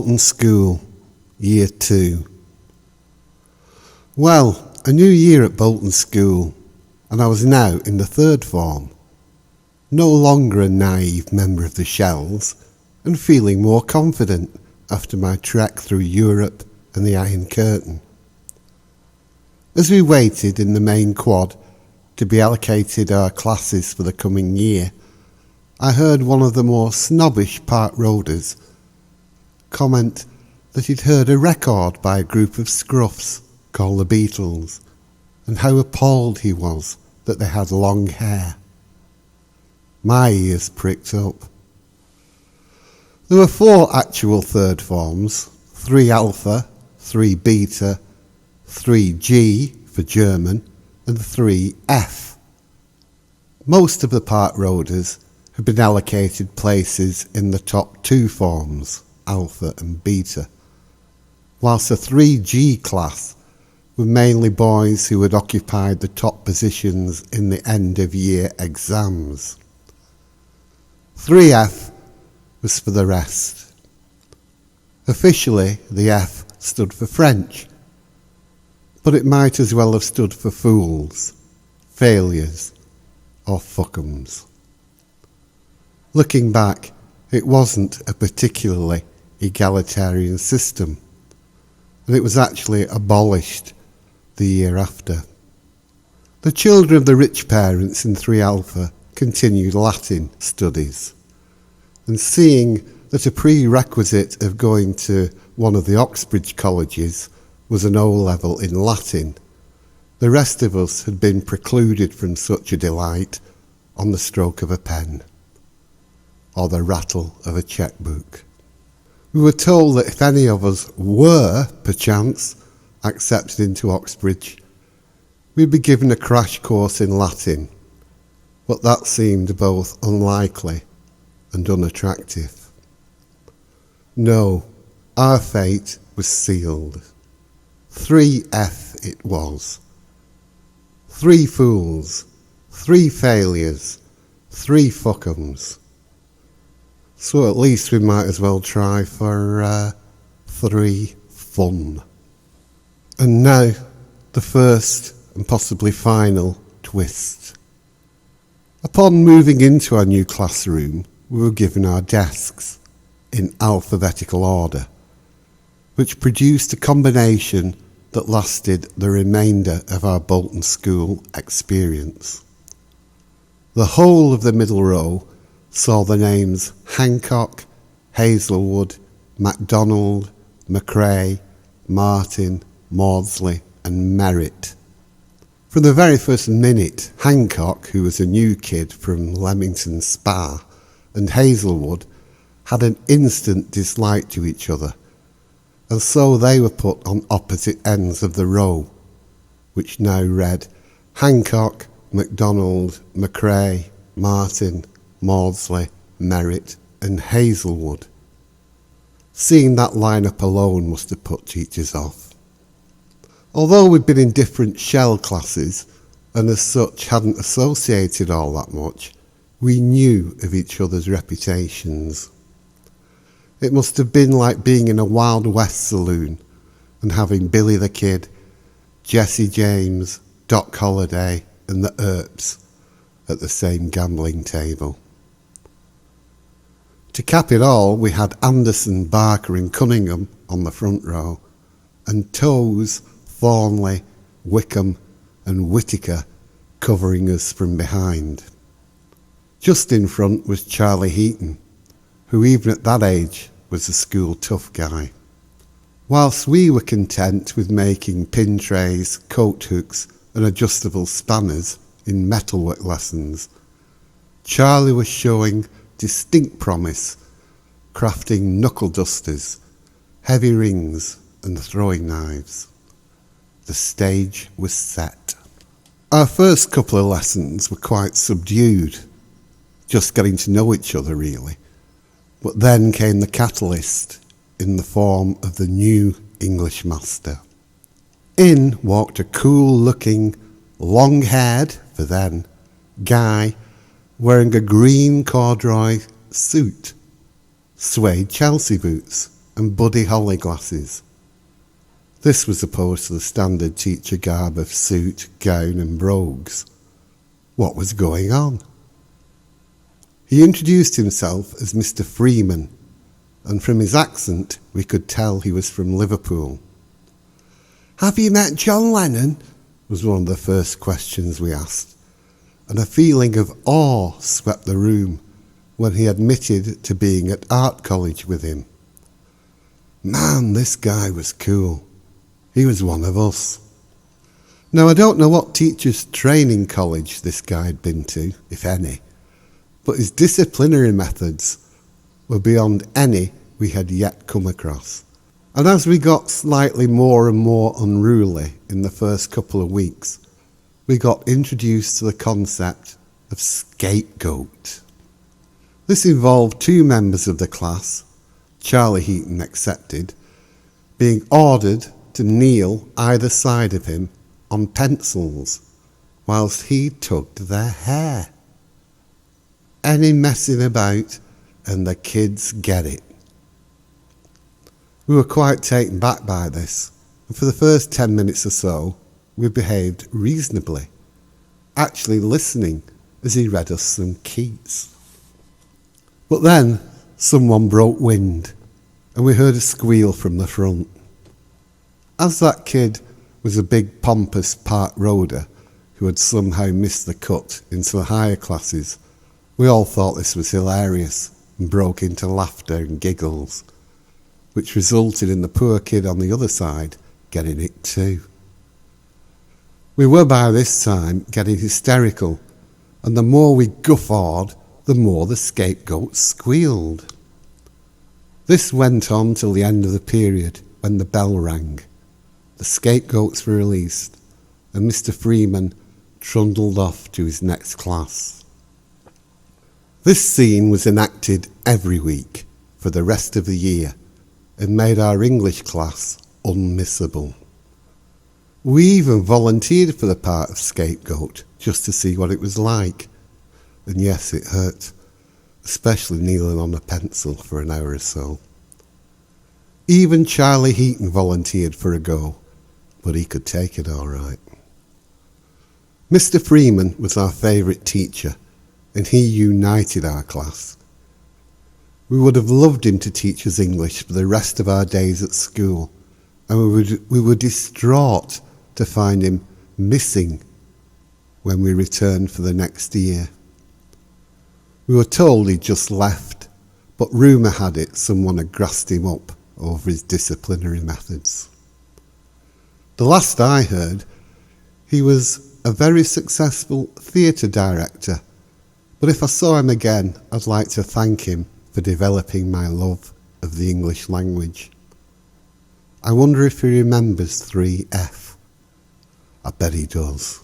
Bolton School Year 2. Well, a new year at Bolton School, and I was now in the third form. No longer a naive member of the Shells, and feeling more confident after my trek through Europe and the Iron Curtain. As we waited in the main quad to be allocated our classes for the coming year, I heard one of the more snobbish Park Roaders comment that he'd heard a record by a group of scruffs called the Beatles, and how appalled he was that they had long hair. My ears pricked up. There were 4 actual third forms, 3 Alpha, 3 Beta, 3 G for German, and 3 F. Most of the Park Roaders had been allocated places in the top 2 forms, Alpha and Beta, whilst the 3G class were mainly boys who had occupied the top positions in the end-of-year exams. 3F was for the rest. Officially, the F stood for French, but it might as well have stood for fools, failures, or fuckums. Looking back, it wasn't a particularly egalitarian system, and it was actually abolished the year after. The children of the rich parents in 3 Alpha continued Latin studies, and seeing that a prerequisite of going to one of the Oxbridge colleges was an O-level in Latin, the rest of us had been precluded from such a delight on the stroke of a pen, or the rattle of a chequebook. We were told that if any of us were, perchance, accepted into Oxbridge, we'd be given a crash course in Latin, but that seemed both unlikely and unattractive. No, our fate was sealed. 3F it was. 3 fools, 3 failures, 3 fuckums. So at least we might as well try for 3 fun. And now, the first and possibly final twist. Upon moving into our new classroom, we were given our desks in alphabetical order, which produced a combination that lasted the remainder of our Bolton School experience. The whole of the middle row saw the names Hancock, Hazelwood, MacDonald, McRae, Martin, Maudsley and Merritt. From the very first minute, Hancock, who was a new kid from Leamington Spa, and Hazelwood had an instant dislike to each other, and so they were put on opposite ends of the row, which now read Hancock, MacDonald, McRae, Martin, Maudsley, Merritt and Hazelwood. Seeing that lineup alone must have put teachers off. Although we'd been in different shell classes and as such hadn't associated all that much, we knew of each other's reputations. It must have been like being in a Wild West saloon and having Billy the Kid, Jesse James, Doc Holliday and the Earps at the same gambling table. To cap it all, we had Anderson, Barker and Cunningham on the front row, and Toes, Thornley, Wickham and Whittaker covering us from behind. Just in front was Charlie Heaton, who even at that age was a school tough guy. Whilst we were content with making pin trays, coat hooks and adjustable spanners in metalwork lessons, Charlie was showing distinct promise, crafting knuckle dusters, heavy rings and throwing knives. The stage was set. Our first couple of lessons were quite subdued, just getting to know each other really. But then came the catalyst in the form of the new English master. In walked a cool-looking, long-haired, for then, guy wearing a green corduroy suit, suede Chelsea boots and Buddy Holly glasses. This was opposed to the standard teacher garb of suit, gown and brogues. What was going on? He introduced himself as Mr. Freeman, and from his accent we could tell he was from Liverpool. "Have you met John Lennon?" was one of the first questions we asked, and a feeling of awe swept the room when he admitted to being at art college with him. Man, this guy was cool. He was one of us. Now, I don't know what teachers' training college this guy had been to, if any, but his disciplinary methods were beyond any we had yet come across. And as we got slightly more and more unruly in the first couple of weeks, we got introduced to the concept of scapegoat. This involved 2 members of the class, Charlie Heaton excepted, being ordered to kneel either side of him on pencils whilst he tugged their hair. Any messing about and the kids get it. We were quite taken back by this, and for the first 10 minutes or so we behaved reasonably, actually listening as he read us some Keats. But then someone broke wind and we heard a squeal from the front. As that kid was a big pompous park roader who had somehow missed the cut into the higher classes, we all thought this was hilarious and broke into laughter and giggles, which resulted in the poor kid on the other side getting it too. We were by this time getting hysterical, and the more we guffawed, the more the scapegoat squealed. This went on till the end of the period when the bell rang. The scapegoats were released, and Mr. Freeman trundled off to his next class. This scene was enacted every week for the rest of the year and made our English class unmissable. We even volunteered for the part of scapegoat just to see what it was like. And yes, it hurt, especially kneeling on a pencil for an hour or so. Even Charlie Heaton volunteered for a go, but he could take it all right. Mr. Freeman was our favourite teacher, and he united our class. We would have loved him to teach us English for the rest of our days at school, and we were distraught to find him missing when we returned for the next year. We were told he'd just left, but rumour had it someone had grassed him up over his disciplinary methods. The last I heard, he was a very successful theatre director, but if I saw him again, I'd like to thank him for developing my love of the English language. I wonder if he remembers 3F. I bet he does.